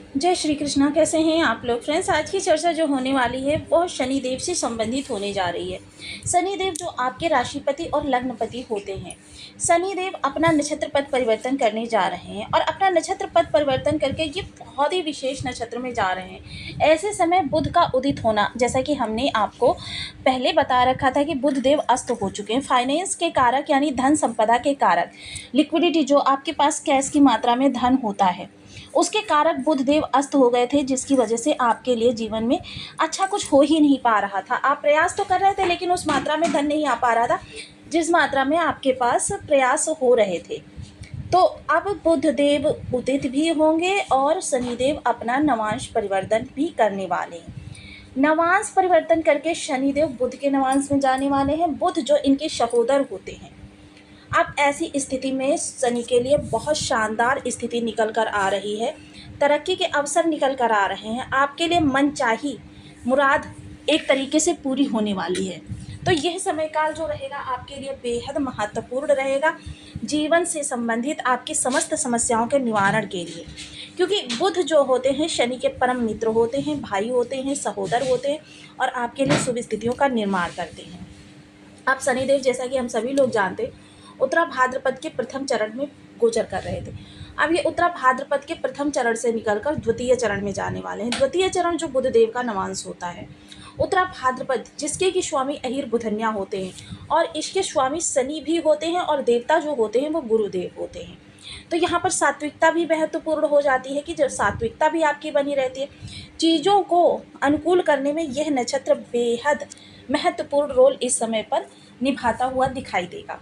जय श्री कृष्णा। कैसे हैं आप लोग फ्रेंड्स। आज की चर्चा जो होने वाली है वह शनिदेव से संबंधित होने जा रही है। शनिदेव जो आपके राशिपति और लग्नपति होते हैं, शनिदेव अपना नक्षत्र पद परिवर्तन करने जा रहे हैं और अपना नक्षत्र पद परिवर्तन करके ये बहुत ही विशेष नक्षत्र में जा रहे हैं। ऐसे समय बुध का उदित होना, जैसा कि हमने आपको पहले बता रखा था कि बुध देव अस्त हो चुके हैं। फाइनेंस के कारक यानी धन संपदा के कारक, लिक्विडिटी जो आपके पास कैश की मात्रा में धन होता है, उसके कारक बुध देव अस्त हो गए थे, जिसकी वजह से आपके लिए जीवन में अच्छा कुछ हो ही नहीं पा रहा था। आप प्रयास तो कर रहे थे लेकिन उस मात्रा में धन नहीं आ पा रहा था जिस मात्रा में आपके पास प्रयास हो रहे थे। तो अब बुध देव उदित भी होंगे और शनिदेव अपना नवांश परिवर्तन भी करने वाले हैं। नवांश परिवर्तन करके शनिदेव बुध के नवांश में जाने वाले हैं। बुध जो इनके सहोदर होते हैं, अब ऐसी स्थिति में शनि के लिए बहुत शानदार स्थिति निकल कर आ रही है। तरक्की के अवसर निकल कर आ रहे हैं। आपके लिए मनचाही मुराद एक तरीके से पूरी होने वाली है। तो यह समय काल जो रहेगा आपके लिए बेहद महत्वपूर्ण रहेगा, जीवन से संबंधित आपकी समस्त समस्याओं के निवारण के लिए। क्योंकि बुध जो होते हैं शनि के परम मित्र होते हैं, भाई होते हैं, सहोदर होते हैं और आपके लिए शुभ स्थितियों का निर्माण करते हैं। अब शनिदेव, जैसा कि हम सभी लोग जानते हैं, उत्तरा भाद्रपद के प्रथम चरण में गोचर कर रहे थे। अब ये उत्तरा भाद्रपद के प्रथम चरण से निकलकर द्वितीय चरण में जाने वाले हैं। द्वितीय चरण जो बुध देव का नवांश होता है, उत्तरा भाद्रपद जिसके कि स्वामी अहिर बुधन्या होते हैं और इसके स्वामी शनि भी होते हैं और देवता जो होते हैं वो गुरुदेव होते हैं। तो यहाँ पर सात्विकता भी महत्वपूर्ण हो जाती है कि जब सात्विकता भी आपकी बनी रहती है, चीज़ों को अनुकूल करने में यह नक्षत्र बेहद महत्वपूर्ण रोल इस समय पर निभाता हुआ दिखाई देगा।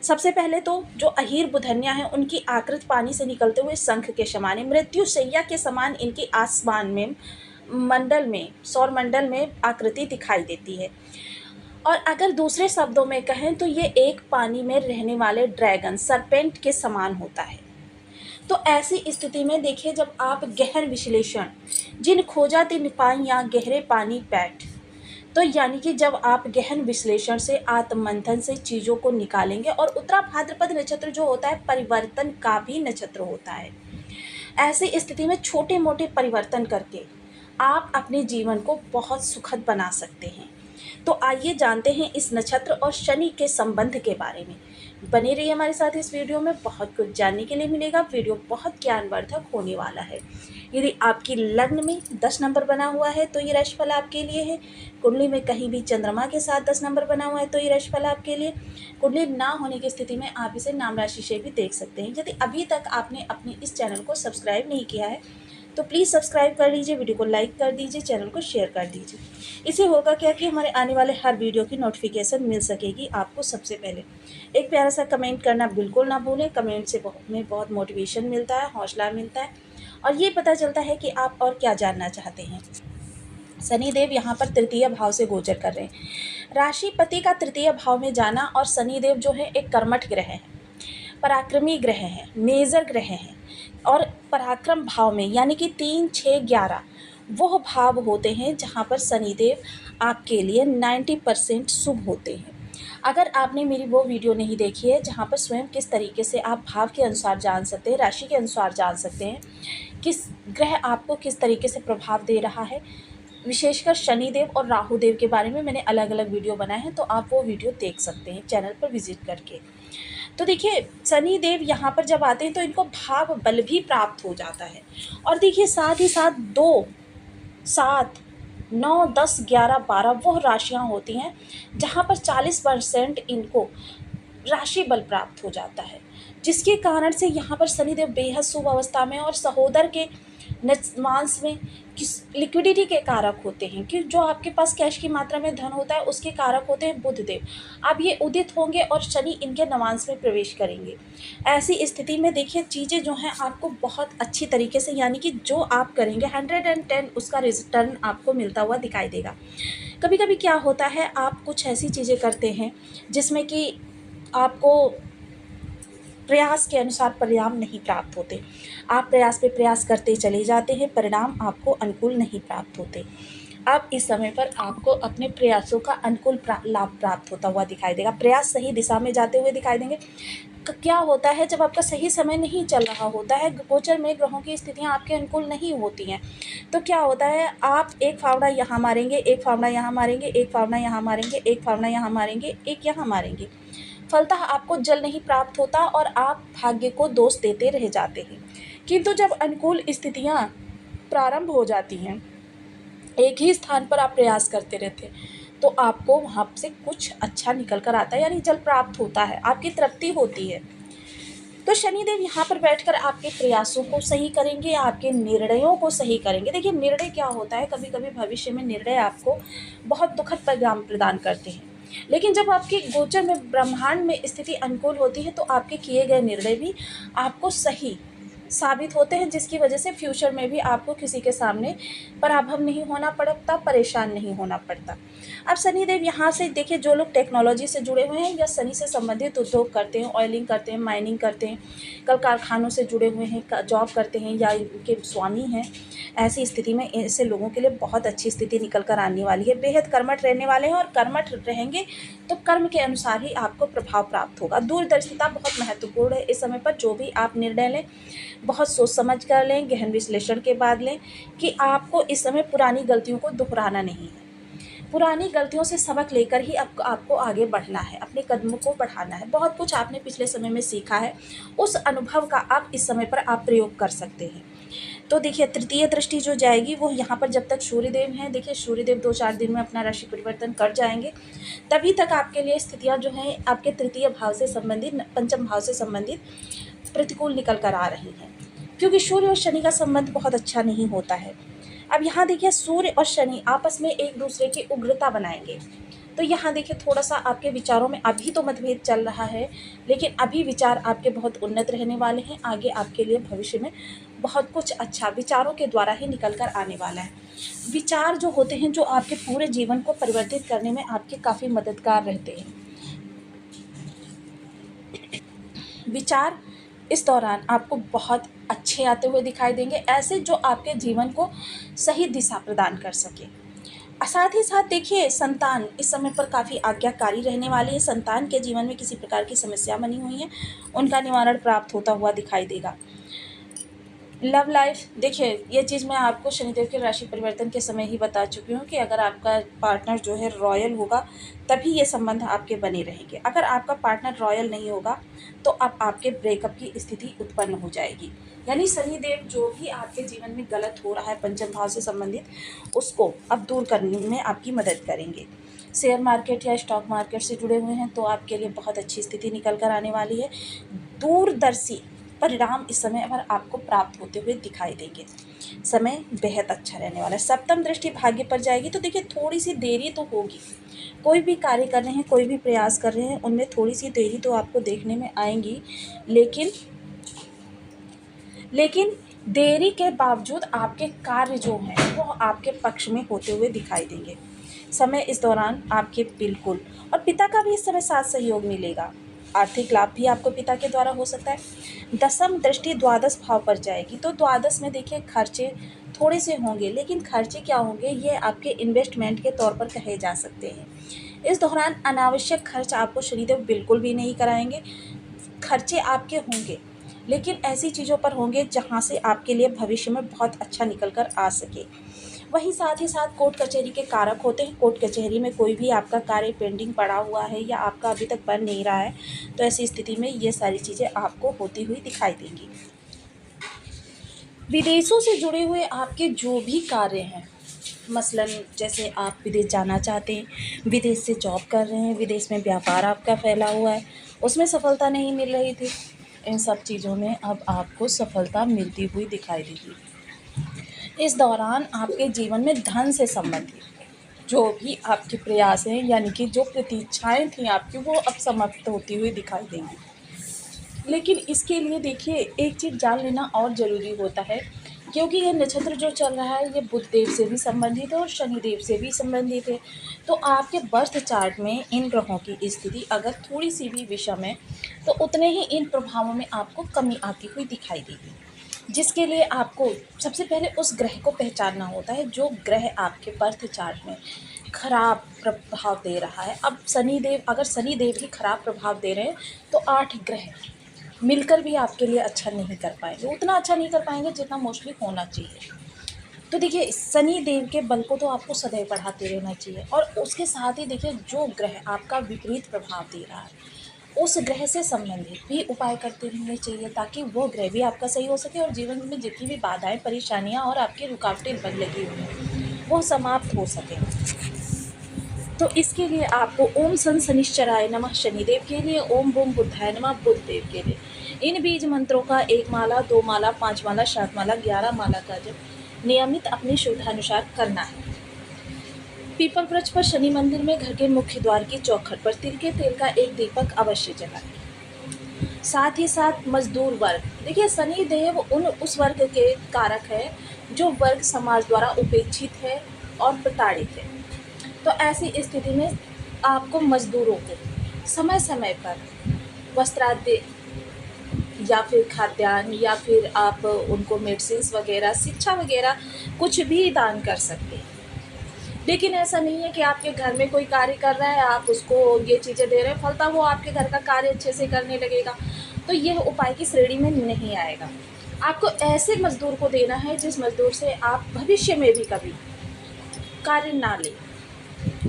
सबसे पहले तो जो अहीर बुधन्या है उनकी आकृत पानी से निकलते हुए शंख के समान है, मृत्यु शैया के समान इनकी आसमान में मंडल में सौर मंडल में आकृति दिखाई देती है। और अगर दूसरे शब्दों में कहें तो ये एक पानी में रहने वाले ड्रैगन सरपेंट के समान होता है। तो ऐसी स्थिति में देखिए, जब आप गहन विश्लेषण जिन खोजा तिन पाई या गहरे पानी पैठ, तो यानी कि जब आप गहन विश्लेषण से आत्ममंथन से चीज़ों को निकालेंगे। और उत्तरा भाद्रपद नक्षत्र जो होता है परिवर्तन का भी नक्षत्र होता है। ऐसी स्थिति में छोटे मोटे परिवर्तन करके आप अपने जीवन को बहुत सुखद बना सकते हैं। तो आइए जानते हैं इस नक्षत्र और शनि के संबंध के बारे में। बने रहिए हमारे साथ इस वीडियो में, बहुत कुछ जानने के लिए मिलेगा। वीडियो बहुत ज्ञानवर्धक होने वाला है। यदि आपकी लग्न में 10 नंबर बना हुआ है तो ये राशिफल आपके लिए है। कुंडली में कहीं भी चंद्रमा के साथ 10 नंबर बना हुआ है तो ये राशिफल आपके लिए। कुंडली ना होने की स्थिति में आप इसे नाम राशि से भी देख सकते हैं। यदि अभी तक आपने अपने इस चैनल को सब्सक्राइब नहीं किया है तो प्लीज़ सब्सक्राइब कर लीजिए, वीडियो को लाइक कर दीजिए, चैनल को शेयर कर दीजिए। इससे होगा क्या कि हमारे आने वाले हर वीडियो की नोटिफिकेशन मिल सकेगी आपको सबसे पहले। एक प्यारा सा कमेंट करना बिल्कुल ना भूलें। कमेंट से हमें बहुत मोटिवेशन मिलता है, हौसला मिलता है और ये पता चलता है कि आप और क्या जानना चाहते हैं। शनिदेव यहाँ पर तृतीय भाव से गोचर कर रहे हैं। राशिपति का तृतीय भाव में जाना, और शनिदेव जो है एक कर्मठ ग्रह है, पराक्रमी ग्रह हैं, मेजर ग्रह हैं और पराक्रम भाव में यानी कि 3, 6, 11 वो भाव होते हैं जहाँ पर शनिदेव आपके लिए 90% शुभ होते हैं। अगर आपने मेरी वो वीडियो नहीं देखी है जहाँ पर स्वयं किस तरीके से आप भाव के अनुसार जान सकते हैं, राशि के अनुसार जान सकते हैं किस ग्रह आपको किस तरीके से प्रभाव दे रहा है, विशेषकर शनिदेव और राहुदेव के बारे में मैंने अलग अलग वीडियो बनाए हैं, तो आप वो वीडियो देख सकते हैं चैनल पर विजिट करके। तो देखिए, शनिदेव यहाँ पर जब आते हैं तो इनको भाव बल भी प्राप्त हो जाता है। और देखिए साथ ही साथ 2, 7, 9, 10, 11, 12 वो राशियाँ होती हैं जहाँ पर 40% इनको राशि बल प्राप्त हो जाता है, जिसके कारण से यहाँ पर शनिदेव बेहद शुभ अवस्था में और सहोदर के नवांश में किस लिक्विडिटी के कारक होते हैं कि जो आपके पास कैश की मात्रा में धन होता है उसके कारक होते हैं बुध देव। अब ये उदित होंगे और शनि इनके नवांश में प्रवेश करेंगे। ऐसी स्थिति में देखिए चीज़ें जो हैं आपको बहुत अच्छी तरीके से, यानी कि जो आप करेंगे 110 उसका रिटर्न आपको मिलता हुआ दिखाई देगा। कभी कभी क्या होता है, आप कुछ ऐसी चीज़ें करते हैं जिसमें कि आपको प्रयास के अनुसार परिणाम नहीं प्राप्त होते। आप प्रयास पे प्रयास करते चले जाते हैं, परिणाम आपको अनुकूल नहीं प्राप्त होते। अब इस समय पर आपको अपने प्रयासों का अनुकूल लाभ प्राप्त होता हुआ दिखाई देगा। प्रयास सही दिशा में जाते हुए दिखाई देंगे। क्या होता है जब आपका सही समय नहीं चल रहा होता है, गोचर में ग्रहों की स्थितियाँ आपके अनुकूल नहीं होती हैं, तो क्या होता है, आप एक फावड़ा यहाँ मारेंगे, एक फावड़ा यहाँ मारेंगे, एक फावड़ा यहाँ मारेंगे, एक फावड़ा यहाँ मारेंगे, एक यहाँ मारेंगे, फलतः आपको जल नहीं प्राप्त होता और आप भाग्य को दोष देते रह जाते हैं। किंतु जब अनुकूल स्थितियाँ प्रारंभ हो जाती हैं, एक ही स्थान पर आप प्रयास करते रहते हैं, तो आपको वहाँ से कुछ अच्छा निकल कर आता है, यानी जल प्राप्त होता है, आपकी तृप्ति होती है। तो शनिदेव यहाँ पर बैठकर आपके प्रयासों को सही करेंगे, आपके निर्णयों को सही करेंगे। देखिए, निर्णय क्या होता है, कभी कभी भविष्य में निर्णय आपको बहुत दुखद परिणाम प्रदान करते हैं, लेकिन जब आपके गोचर में ब्रह्मांड में स्थिति अनुकूल होती है तो आपके किए गए निर्णय भी आपको सही साबित होते हैं, जिसकी वजह से फ्यूचर में भी आपको किसी के सामने पराभव नहीं होना पड़ता, परेशान नहीं होना पड़ता। अब शनिदेव यहाँ से देखिए, जो लोग टेक्नोलॉजी से जुड़े हुए हैं या शनि से संबंधित उद्योग करते हैं, ऑयलिंग करते हैं, माइनिंग करते हैं, कल कारखानों से जुड़े हुए हैं, जॉब करते हैं या इनके स्वामी हैं, ऐसी स्थिति में ऐसे लोगों के लिए बहुत अच्छी स्थिति निकल कर आने वाली है। बेहद कर्मठ रहने वाले हैं और कर्मठ रहेंगे तो कर्म के अनुसार ही आपको प्रभाव प्राप्त होगा। दूरदर्शिता बहुत महत्वपूर्ण है इस समय पर। जो भी आप निर्णय लें, बहुत सोच समझ कर लें, गहन विश्लेषण के बाद लें, कि आपको इस समय पुरानी गलतियों को दोहराना नहीं है। पुरानी गलतियों से सबक लेकर ही आपको आगे बढ़ना है, अपने कदमों को बढ़ाना है। बहुत कुछ आपने पिछले समय में सीखा है, उस अनुभव का आप इस समय पर आप प्रयोग कर सकते हैं। तो देखिए, तृतीय दृष्टि जो जाएगी वो यहाँ पर जब तक सूर्यदेव हैं, देखिए सूर्यदेव 2-4 दिन में अपना राशि परिवर्तन कर जाएंगे, तभी तक आपके लिए स्थितियाँ जो हैं आपके तृतीय भाव से संबंधित, पंचम भाव से संबंधित प्रतिकूल निकल कर आ रही हैं, क्योंकि सूर्य और शनि का संबंध बहुत अच्छा नहीं होता है। अब यहाँ देखिए, सूर्य और शनि आपस में एक दूसरे की उग्रता बनाएंगे, तो यहाँ देखिए थोड़ा सा आपके विचारों में अभी तो मतभेद चल रहा है, लेकिन अभी विचार आपके बहुत उन्नत रहने वाले हैं। आगे आपके लिए भविष्य में बहुत कुछ अच्छा विचारों के द्वारा ही निकल कर आने वाला है। विचार जो होते हैं, जो आपके पूरे जीवन को परिवर्तित करने में आपके काफ़ी मददगार रहते हैं। विचार इस दौरान आपको बहुत अच्छे आते हुए दिखाई देंगे, ऐसे जो आपके जीवन को सही दिशा प्रदान कर सके। साथ ही साथ देखिए, संतान इस समय पर काफ़ी आज्ञाकारी रहने वाली है। संतान के जीवन में किसी प्रकार की समस्या बनी हुई है, उनका निवारण प्राप्त होता हुआ दिखाई देगा। लव लाइफ, देखिए ये चीज़ मैं आपको शनिदेव के राशि परिवर्तन के समय ही बता चुकी हूँ कि अगर आपका पार्टनर जो है रॉयल होगा तभी ये संबंध आपके बने रहेंगे। अगर आपका पार्टनर रॉयल नहीं होगा तो अब आपके ब्रेकअप की स्थिति उत्पन्न हो जाएगी। यानी शनिदेव जो भी आपके जीवन में गलत हो रहा है पंचम भाव से संबंधित, उसको अब दूर करने में आपकी मदद करेंगे। शेयर मार्केट या स्टॉक मार्केट से जुड़े हुए हैं तो आपके लिए बहुत अच्छी स्थिति निकल कर आने वाली है। दूरदर्शी परिणाम इस समय पर आपको प्राप्त होते हुए दिखाई देंगे। समय बेहद अच्छा रहने वाला है। सप्तम दृष्टि भाग्य पर जाएगी तो देखिए, थोड़ी सी देरी तो होगी। कोई भी कार्य कर रहे हैं, कोई भी प्रयास कर रहे हैं, उनमें थोड़ी सी देरी तो आपको देखने में आएंगी, लेकिन देरी के बावजूद आपके कार्य जो हैं वो आपके पक्ष में होते हुए दिखाई देंगे। समय इस दौरान आपके बिल्कुल, और पिता का भी इस समय साथ सहयोग मिलेगा। आर्थिक लाभ भी आपको पिता के द्वारा हो सकता है। दसम दृष्टि द्वादश भाव पर जाएगी तो द्वादश में देखिए खर्चे थोड़े से होंगे, लेकिन खर्चे क्या होंगे, ये आपके इन्वेस्टमेंट के तौर पर कहे जा सकते हैं। इस दौरान अनावश्यक खर्च आपको शनिदेव बिल्कुल भी नहीं कराएंगे। खर्चे आपके होंगे, लेकिन ऐसी चीज़ों पर होंगे जहाँ से आपके लिए भविष्य में बहुत अच्छा निकल कर आ सके। वहीं साथ ही साथ कोर्ट कचहरी के कारक होते हैं। कोर्ट कचहरी में कोई भी आपका कार्य पेंडिंग पड़ा हुआ है या आपका अभी तक बन नहीं रहा है, तो ऐसी स्थिति में ये सारी चीज़ें आपको होती हुई दिखाई देंगी। विदेशों से जुड़े हुए आपके जो भी कार्य हैं, मसलन जैसे आप विदेश जाना चाहते हैं, विदेश से जॉब कर रहे हैं, विदेश में व्यापार आपका फैला हुआ है, उसमें सफलता नहीं मिल रही थी, इन सब चीज़ों में अब आपको सफलता मिलती हुई दिखाई देगी। इस दौरान आपके जीवन में धन से संबंधित जो भी आपके प्रयास हैं, यानी कि जो प्रतीक्षाएं थी आपकी, वो अब समाप्त होती हुई दिखाई देंगी। लेकिन इसके लिए देखिए, एक चीज़ जान लेना और ज़रूरी होता है, क्योंकि ये नक्षत्र जो चल रहा है ये बुध देव से भी संबंधित है और शनिदेव से भी संबंधित है। तो आपके बर्थ चार्ट में इन ग्रहों की स्थिति अगर थोड़ी सी भी विषम है तो उतने ही इन प्रभावों में आपको कमी आती हुई दिखाई देगी, जिसके लिए आपको सबसे पहले उस ग्रह को पहचानना होता है जो ग्रह आपके बर्थ चार्ट में खराब प्रभाव दे रहा है। अब शनिदेव, अगर शनिदेव ही खराब प्रभाव दे रहे हैं तो 8 ग्रह मिलकर भी आपके लिए अच्छा नहीं कर पाएंगे, उतना अच्छा नहीं कर पाएंगे जितना मोस्टली होना चाहिए। तो देखिए शनि देव के बल को तो आपको सदैव बढ़ाते रहना चाहिए, और उसके साथ ही देखिए जो ग्रह आपका विपरीत प्रभाव दे रहा है उस ग्रह से संबंधित भी उपाय करते रहने चाहिए, ताकि वो ग्रह भी आपका सही हो सके और जीवन में जितनी भी बाधाएं परेशानियां और आपकी रुकावटें बन लगी हुई हैं वो समाप्त हो सकें। तो इसके लिए आपको ओम सन शनिश्चराय नमः शनिदेव के लिए, ओम बूम बुद्धाय नमः बुध देव के लिए, इन बीज मंत्रों का 1 माला, 2 माला, 5 माला, 7 माला, 11 माला का जप नियमित अपनी सुविधानुसार करना है। पीपल वृक्ष पर शनि मंदिर में घर के मुख्य द्वार की चौखट पर तिल के तेल का एक दीपक अवश्य जलाएं। साथ ही साथ मजदूर वर्ग, देखिए शनि देव उस वर्ग के कारक है जो वर्ग समाज द्वारा उपेक्षित है और प्रताड़ित है। तो ऐसी स्थिति में आपको मजदूरों को समय समय पर वस्त्रादि या फिर खाद्यान्न या फिर आप उनको मेडिसिन्स वगैरह, शिक्षा वगैरह कुछ भी दान कर सकते हैं। लेकिन ऐसा नहीं है कि आपके घर में कोई कार्य कर रहा है आप उसको ये चीज़ें दे रहे हैं, फलता वो आपके घर का कार्य अच्छे से करने लगेगा, तो यह उपाय की श्रेणी में नहीं आएगा। आपको ऐसे मजदूर को देना है जिस मजदूर से आप भविष्य में भी कभी कार्य ना लें,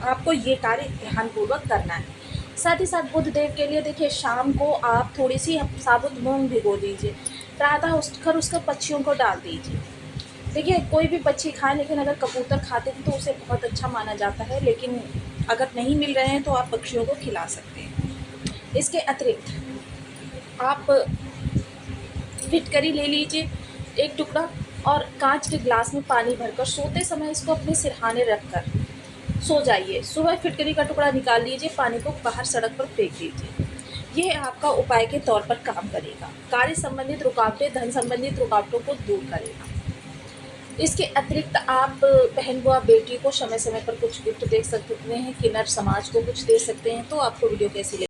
आपको ये कार्य ध्यानपूर्वक करना है। साथ ही साथ बुध देव के लिए देखिए शाम को आप थोड़ी सी साबुत मूंग भिगो दीजिए, प्रातः उठकर उसको पक्षियों को डाल दीजिए। देखिए कोई भी पक्षी खाएं, लेकिन अगर कबूतर खाते हैं तो उसे बहुत अच्छा माना जाता है, लेकिन अगर नहीं मिल रहे हैं तो आप पक्षियों को खिला सकते हैं। इसके अतिरिक्त आप फिटकरी ले लीजिए एक टुकड़ा, और कांच के ग्लास में पानी भरकर सोते समय इसको अपने सिरहाने रखकर सो जाइए। सुबह फिटकरी का टुकड़ा निकाल लीजिए, पानी को बाहर सड़क पर फेंक दीजिए। ये आपका उपाय के तौर पर काम करेगा, कार्य संबंधित रुकावटें, धन संबंधित रुकावटों को दूर करेगा। इसके अतिरिक्त आप बहन बुआ बेटी को समय समय पर कुछ गिफ्ट दे सकते हैं, किन्नर समाज को कुछ दे सकते हैं। तो आपको वीडियो कैसी लगी?